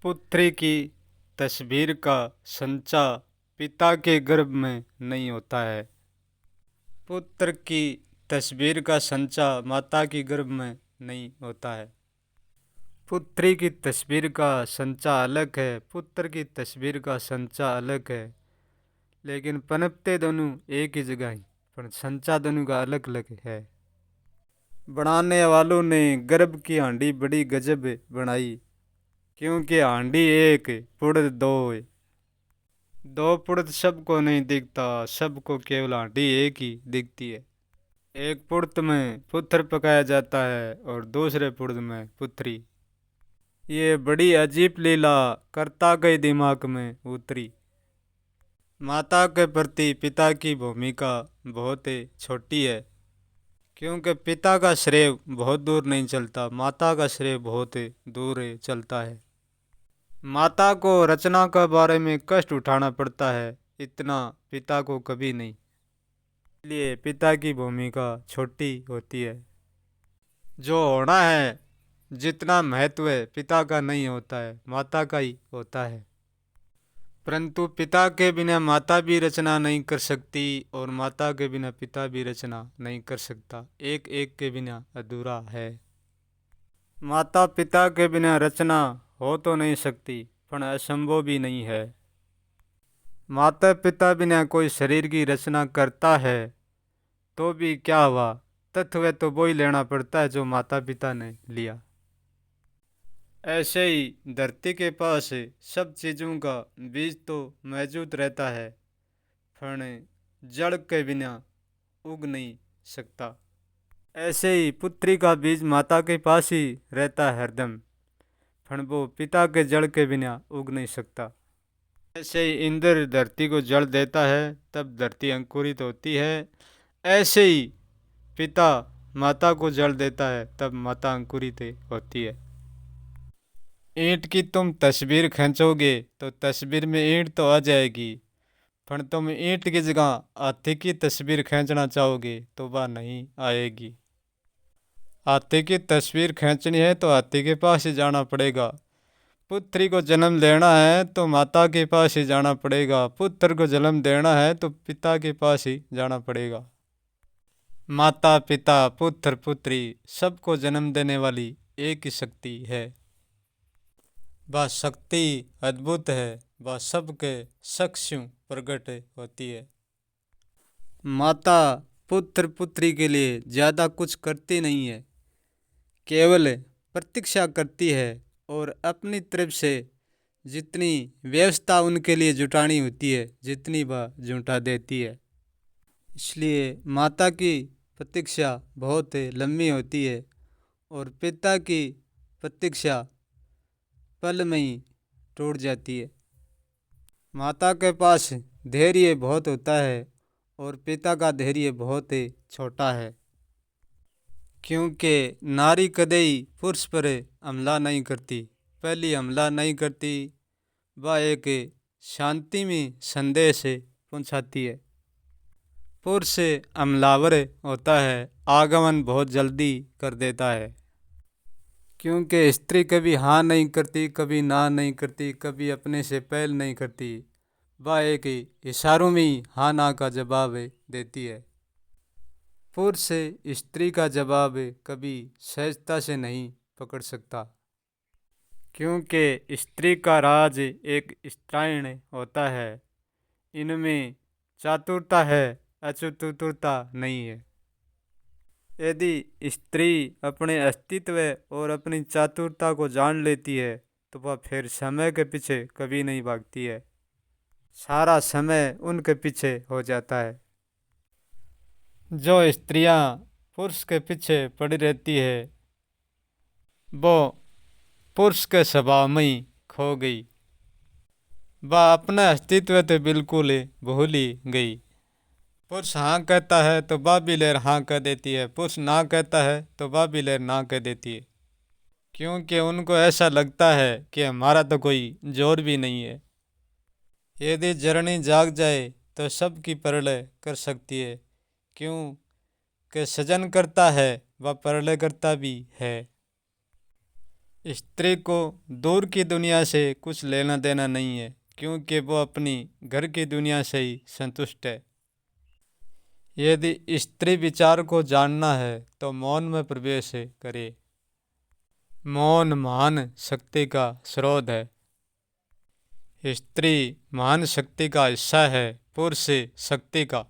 पुत्री की तस्वीर का संचय पिता के गर्भ में नहीं होता है। पुत्र की तस्वीर का संचय माता के गर्भ में नहीं होता है। पुत्री की तस्वीर का संचय अलग है, पुत्र की तस्वीर का संचय अलग है। लेकिन पनपते दोनों एक ही जगह ही, पर संचय दोनों का अलग अलग है। बनाने वालों ने गर्भ की हांडी बड़ी गजब बनाई, क्योंकि हांडी एक पुड़द दो है। दो पुड़द सबको नहीं दिखता, सबको केवल हांडी एक ही दिखती है। एक पुड़द में पुत्र पकाया जाता है और दूसरे पुड़द में पुत्री। ये बड़ी अजीब लीला कर्ता के दिमाग में उतरी। माता के प्रति पिता की भूमिका बहुत ही छोटी है, क्योंकि पिता का श्रेय बहुत दूर नहीं चलता, माता का श्रेय बहुत ही दूर ही चलता है। माता को रचना के बारे में कष्ट उठाना पड़ता है, इतना पिता को कभी नहीं। इसलिए पिता की भूमिका छोटी होती है। जो होना है, जितना महत्व है पिता का नहीं होता है, माता का ही होता है। परंतु पिता के बिना माता भी रचना नहीं कर सकती और माता के बिना पिता भी रचना नहीं कर सकता। एक एक के बिना अधूरा है। माता पिता के बिना रचना हो तो नहीं सकती, पर असंभव भी नहीं है। माता पिता बिना कोई शरीर की रचना करता है तो भी क्या हुआ, तत्व तो वो ही लेना पड़ता है जो माता पिता ने लिया। ऐसे ही धरती के पास सब चीज़ों का बीज तो मौजूद रहता है, पर जड़ के बिना उग नहीं सकता। ऐसे ही पुत्री का बीज माता के पास ही रहता है हरदम, पर वो पिता के जड़ के बिना उग नहीं सकता। ऐसे ही इंद्र धरती को जल देता है तब धरती अंकुरित होती है। ऐसे ही पिता माता को जल देता है तब माता अंकुरित होती है। ईंट की तुम तस्वीर खींचोगे तो तस्वीर में ईंट तो आ जाएगी, पर तुम ईंट की जगह हाथी की तस्वीर खींचना चाहोगे तो वह नहीं आएगी। हाथी की तस्वीर खींचनी है तो हाथी के पास ही जाना पड़ेगा। पुत्री को जन्म लेना है तो माता के पास ही जाना पड़ेगा, पुत्र को जन्म देना है तो पिता के पास ही जाना पड़ेगा। माता पिता पुत्र पुत्री सबको जन्म देने वाली एक ही शक्ति है। वह शक्ति अद्भुत है, वह सबके चक्षु प्रकट होती है। माता पुत्र पुत्री के लिए ज़्यादा कुछ करती नहीं है, केवल प्रतीक्षा करती है और अपनी तरफ से जितनी व्यवस्था उनके लिए जुटानी होती है, जितनी वह जुटा देती है। इसलिए माता की प्रतीक्षा बहुत लंबी होती है और पिता की प्रतीक्षा पल में ही टूट जाती है। माता के पास धैर्य बहुत होता है और पिता का धैर्य बहुत ही छोटा है, क्योंकि नारी कदई पुरुष पर हमला नहीं करती, पहली हमला नहीं करती, वह एक शांति में संदेश पहुंचाती है। पुरुष हमलावर होता है, आगमन बहुत जल्दी कर देता है, क्योंकि स्त्री कभी हाँ नहीं करती, कभी ना नहीं करती, कभी अपने से पहल नहीं करती, वह एक इशारों में ही हाँ ना का जवाब देती है। पुरुष स्त्री का जवाब कभी सहजता से नहीं पकड़ सकता, क्योंकि स्त्री का राज एक स्त्रायण होता है, इनमें चातुरता है, अचतुरता नहीं है। यदि स्त्री अपने अस्तित्व और अपनी चातुरता को जान लेती है तो वह फिर समय के पीछे कभी नहीं भागती है, सारा समय उनके पीछे हो जाता है। जो स्त्रियां पुरुष के पीछे पड़ी रहती है वो पुरुष के स्वभाव में ही खो गई, वह अपना अस्तित्व तो बिल्कुल ही भूल ही गई। पुरुष हाँ कहता है तो वह भी लेर हाँ कह देती है, पुरुष ना कहता है तो वह भी लेर ना कह देती है, क्योंकि उनको ऐसा लगता है कि हमारा तो कोई जोर भी नहीं है। यदि जननी जाग जाए तो सबकी प्रलय कर सकती है, क्यों कि सजन करता है वह प्रलय करता भी है। स्त्री को दूर की दुनिया से कुछ लेना देना नहीं है, क्योंकि वो अपनी घर की दुनिया से ही संतुष्ट है। यदि स्त्री विचार को जानना है तो मौन में प्रवेश करे। मौन महान शक्ति का स्रोत है। स्त्री महान शक्ति का हिस्सा है, पुरुष शक्ति का।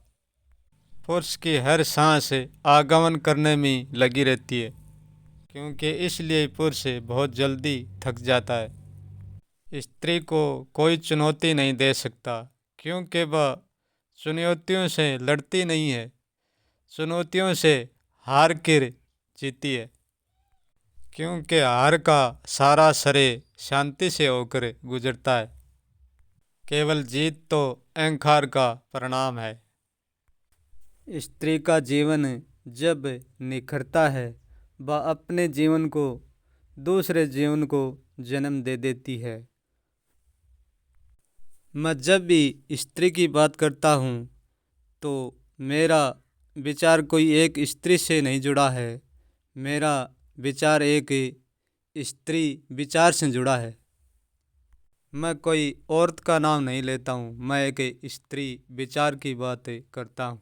पुरुष की हर सांस आगमन करने में लगी रहती है, क्योंकि इसलिए पुरुष बहुत जल्दी थक जाता है। स्त्री को कोई चुनौती नहीं दे सकता, क्योंकि वह चुनौतियों से लड़ती नहीं है, चुनौतियों से हार कर जीती है। क्योंकि हार का सारा श्रेय शांति से होकर गुजरता है, केवल जीत तो अहंकार का परिणाम है। स्त्री का जीवन जब निखरता है, वह अपने जीवन को दूसरे जीवन को जन्म दे देती है। मैं जब भी स्त्री की बात करता हूँ तो मेरा विचार कोई एक स्त्री से नहीं जुड़ा है, मेरा विचार एक स्त्री विचार से जुड़ा है। मैं कोई औरत का नाम नहीं लेता हूँ, मैं एक स्त्री विचार की बात करता हूँ।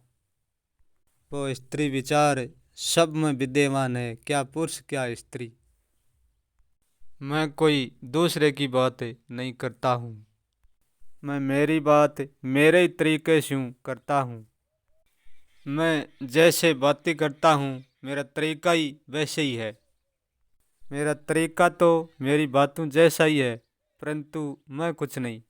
वो स्त्री विचार सब में विद्यमान है, क्या पुरुष क्या स्त्री। मैं कोई दूसरे की बात नहीं करता हूँ, मैं मेरी बात मेरे तरीके से करता हूँ। मैं जैसे बातें करता हूँ, मेरा तरीका ही वैसे ही है। मेरा तरीका तो मेरी बातों जैसा ही है, परंतु मैं कुछ नहीं।